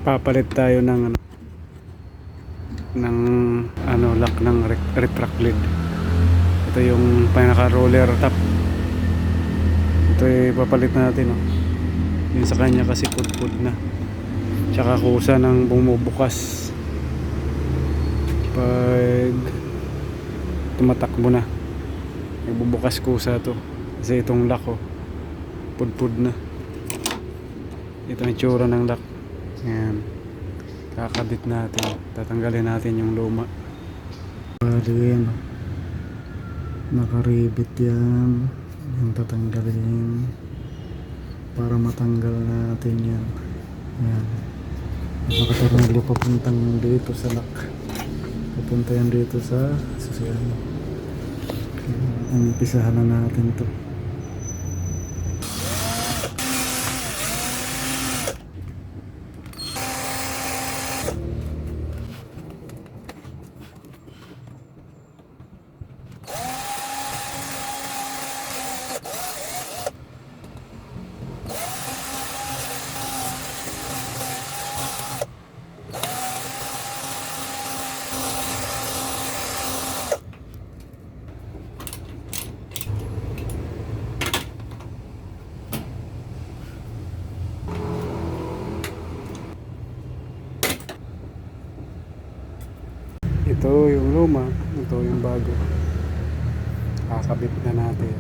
papalit tayo ng lock ng retract lid. Ito yung pinaka roller top. Ito papalit natin, oh. Yun sa kanya kasi pudpud na, tsaka kusa ng bumubukas pag tumatakbo na. Nagbubukas kusa to kasi itong lock, oh, pudpud na. Ito ang itsura ng lock. Ayan, kakabit natin, tatanggalin natin yung luma. Bali yan, nakaribit yan. Yung tatanggalin para matanggal natin yan. Ayan, nakatornilyo papuntang dito sa lock, papunta yan dito sa susiyan. Umpisahan na natin to. Ito yung luma, ito yung bago. Kakabit na natin.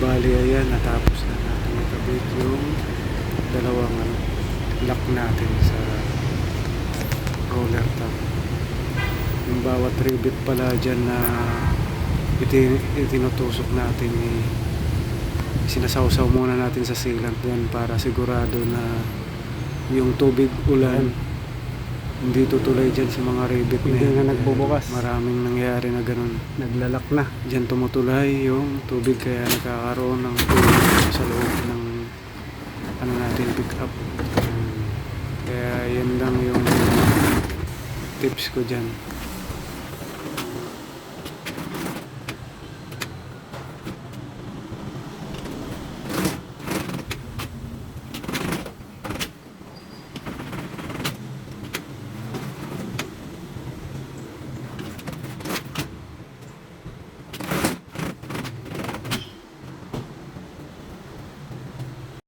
Bali, ayan, natapos na natin ikabit yung dalawang lock natin sa roller top. Yung bawat rivet pala dyan na itinutusok natin, sinasawsaw muna natin sa sealant yan para sigurado na yung tubig ulan hindi tutuloy dyan sa mga rivet na yan. Na nagbubukas. Maraming nangyayari na ganun. Naglalak na. Dyan tumutulay yung tubig kaya nagkakaroon ng tubig sa loob ng natin pick up. Kaya yan lang yung tips ko dyan.